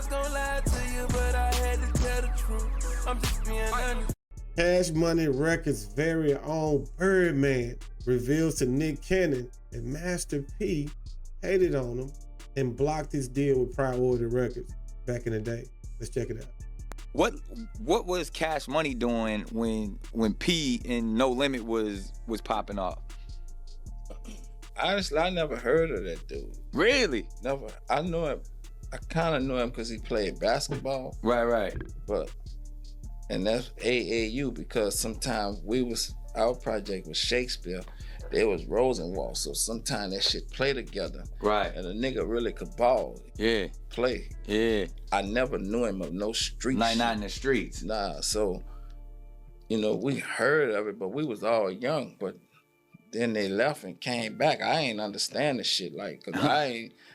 was gonna lie to you, but I had to tell the truth. I'm just being honest. Cash Money Records' very own Birdman reveals to Nick Cannon that Master P hated on him and blocked his deal with Priority Records back in the day. Let's check it out. What was Cash Money doing when P and No Limit was popping off? Honestly, I never heard of that dude. Really? Never. I knew him. I kind of knew him because he played basketball. Right. And that's AAU because sometimes our project was Shakespeare. They was Rosenwald. So sometimes that shit play together. Right. And a nigga really could ball. Yeah. Play. Yeah. I never knew him of no street Not shit. in the streets. Nah, so, we heard of it, but we was all young. But then they left and came back. I ain't understand the shit, cause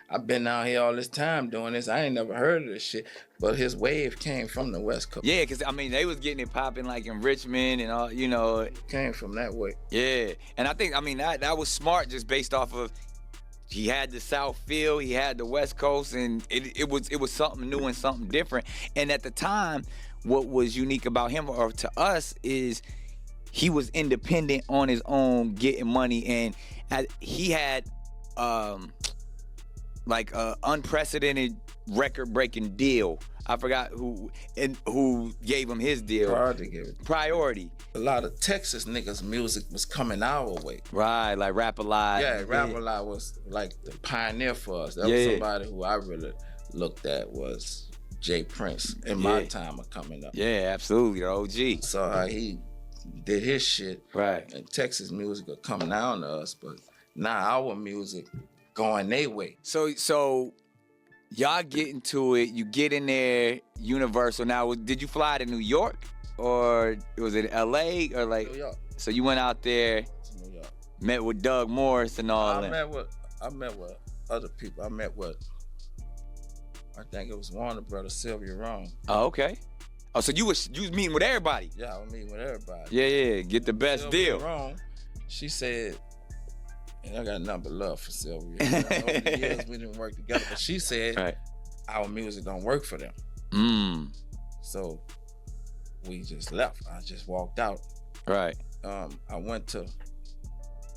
I've been out here all this time doing this. I ain't never heard of this shit. But his wave came from the West Coast. Yeah, cause they was getting it popping in Richmond and all, It came from that way. Yeah, and I think that was smart just based off of he had the South feel, he had the West Coast, and it was something new and something different. And at the time, what was unique about him or to us is he was independent on his own, getting money, and he had unprecedented record-breaking deal. I forgot who gave him his deal. Priority gave it. Priority. A lot of Texas niggas' music was coming our way. Right, like Rap Alive. Yeah, Rap Alive was like the pioneer for us. That was somebody who I really looked at was Jay Prince in my time of coming up. Yeah, absolutely, the OG. So how he did his shit. Right. And Texas music was coming down to us, but now our music going their way. So y'all get into it, you get in there, Universal. Now, did you fly to New York? Or was it LA? Or New York. So you went out there, New York. met with Doug Morris and all that. I met with other people. I met with, I think it was Warner Brothers, Sylvia Rome. Oh, okay. Oh, so you was meeting with everybody? Yeah, I was meeting with everybody. Yeah, get the best Sylvia deal. Rome, she said, and I got nothing but love for Sylvia. Over the years we didn't work together, but she said our music don't work for them. So we just left. I just walked out. Right. I went to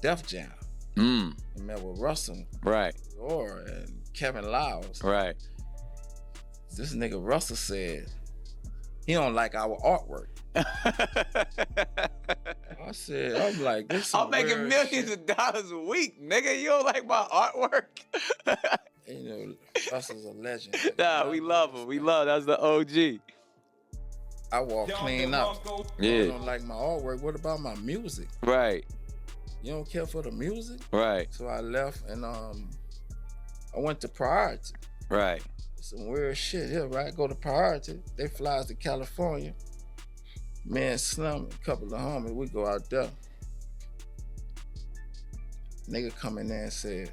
Def Jam. And met with Russell. Right. And Kevin Lyles. Right. This nigga Russell said he don't like our artwork. I said, I'm like, this I'm making millions of dollars a week, nigga. You don't like my artwork? Russell's a legend. Nah, we love him. That's the OG. I walk clean up. Yeah. You don't like my artwork. What about my music? Right. You don't care for the music? Right. So I left and I went to Priority. Right. Some weird shit here, right? Go to Priority. They fly us to California. Me and Slim, a couple of homies, we go out there. Nigga come in there and said,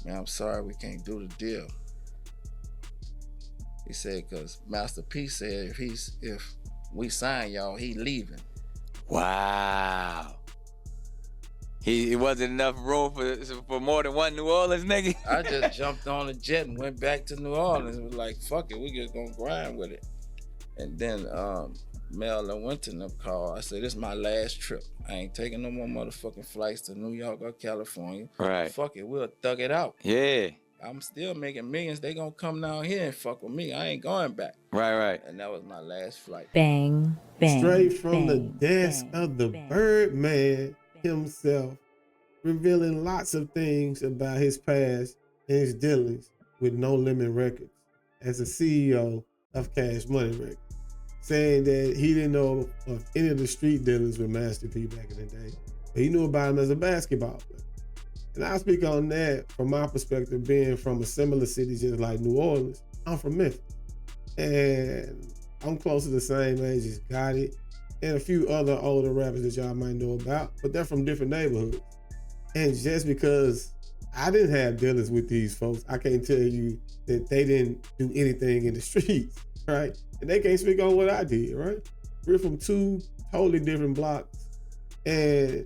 man, I'm sorry we can't do the deal. He said, cause Master P said if we sign y'all, he leaving. Wow. It wasn't enough room for more than one New Orleans nigga. I just jumped on a jet and went back to New Orleans. It was like, fuck it, we just gonna grind with it. And then Mel and Winton called. I said, this is my last trip. I ain't taking no more motherfucking flights to New York or California. Right. Fuck it, we'll thug it out. Yeah. I'm still making millions. They gonna come down here and fuck with me. I ain't going back. Right. And that was my last flight. Bang, bang. Straight from the bang, desk bang, of the bang. Birdman himself, revealing lots of things about his past and his dealings with No Limit Records as a CEO of Cash Money Records, saying that he didn't know of any of the street dealings with Master P back in the day, but he knew about him as a basketball player. And I'll speak on that from my perspective, being from a similar city just like New Orleans. I'm from Memphis, and I'm close to the same age as Gotti and a few other older rappers that y'all might know about, but they're from different neighborhoods. And just because I didn't have dealings with these folks, I can't tell you that they didn't do anything in the streets, right? And they can't speak on what I did, right? We're from two totally different blocks. And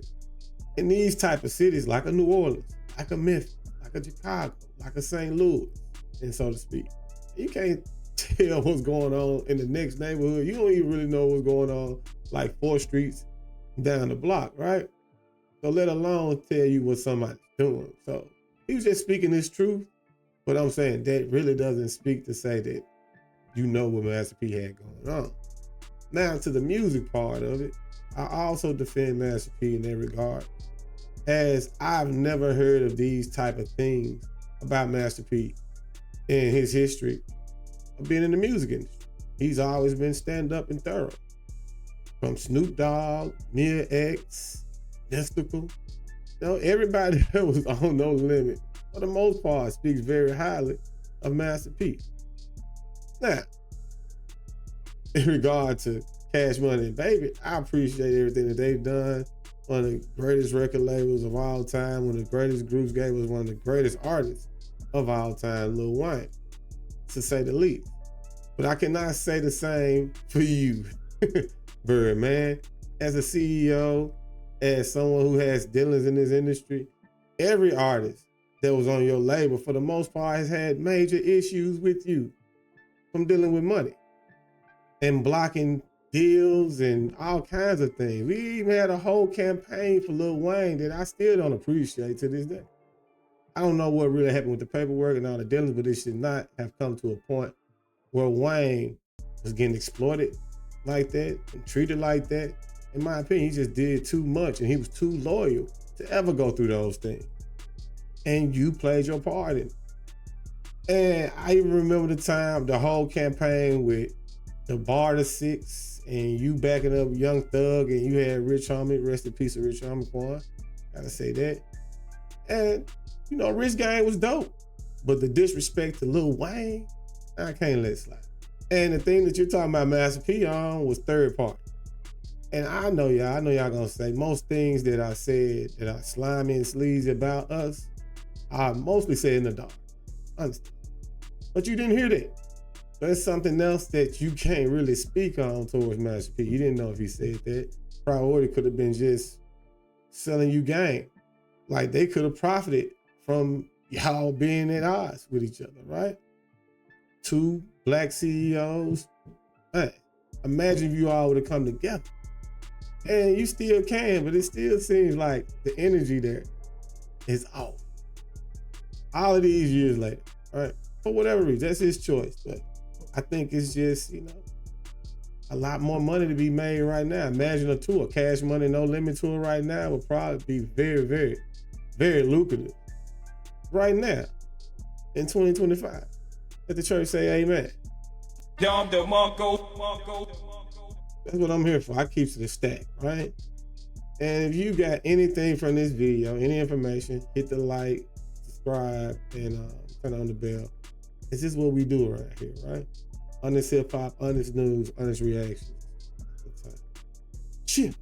in these type of cities, like a New Orleans, like a Memphis, like a Chicago, like a St. Louis, and so to speak, you can't tell what's going on in the next neighborhood. You don't even really know what's going on like 4 streets down the block, right? So let alone tell you what somebody's doing. So he was just speaking his truth, but I'm saying that really doesn't speak to say that you know what Master P had going on. Now to the music part of it, I also defend Master P in that regard, as I've never heard of these type of things about Master P in his history of being in the music industry. He's always been stand up and thorough. From Snoop Dogg, Mia X, Mystical, everybody that was on No Limit, for the most part, speaks very highly of Master P. Now, in regard to Cash Money and Baby, I appreciate everything that they've done. One of the greatest record labels of all time, one of the greatest groups gave us one of the greatest artists of all time, Lil Wayne, to say the least. But I cannot say the same for you, Birdman. As a CEO, as someone who has dealings in this industry, every artist that was on your label, for the most part, has had major issues with you from dealing with money and blocking deals and all kinds of things. We even had a whole campaign for Lil Wayne that I still don't appreciate to this day. I don't know what really happened with the paperwork and all the dealings, but it should not have come to a point where Wayne was getting exploited like that and treated like that. In my opinion, he just did too much and he was too loyal to ever go through those things. And you played your part in it. And I even remember the time, the whole campaign with the Barter Six and you backing up Young Thug and you had Rich Homie, rest in peace of Rich Homie Quan. Gotta say that. And you know, Rich Gang was dope. But the disrespect to Lil Wayne, I can't let it slide. And the thing that you're talking about Master P on was third party. And I know y'all gonna say most things that I said that are slimy and sleazy about us, I mostly said in the dark. Understand. But you didn't hear that. That's something else that you can't really speak on towards Master P. You didn't know if he said that. Priority could have been just selling you game. Like they could have profited from y'all being at odds with each other, right? 2 black CEOs. Man, imagine if you all would have come together. And you still can, but it still seems like the energy there is off. All of these years later, right? For whatever reason, that's his choice. But I think it's just, a lot more money to be made right now. Imagine a tour, Cash Money, No Limit tour right now would probably be very, very, very lucrative. Right now, in 2025. Let the church say amen. That's what I'm here for. I keep it a stack, right? And if you got anything from this video, any information, hit the like, subscribe, and turn on the bell. This is what we do around here, right? Honest hip hop, honest news, honest reactions. Cheers.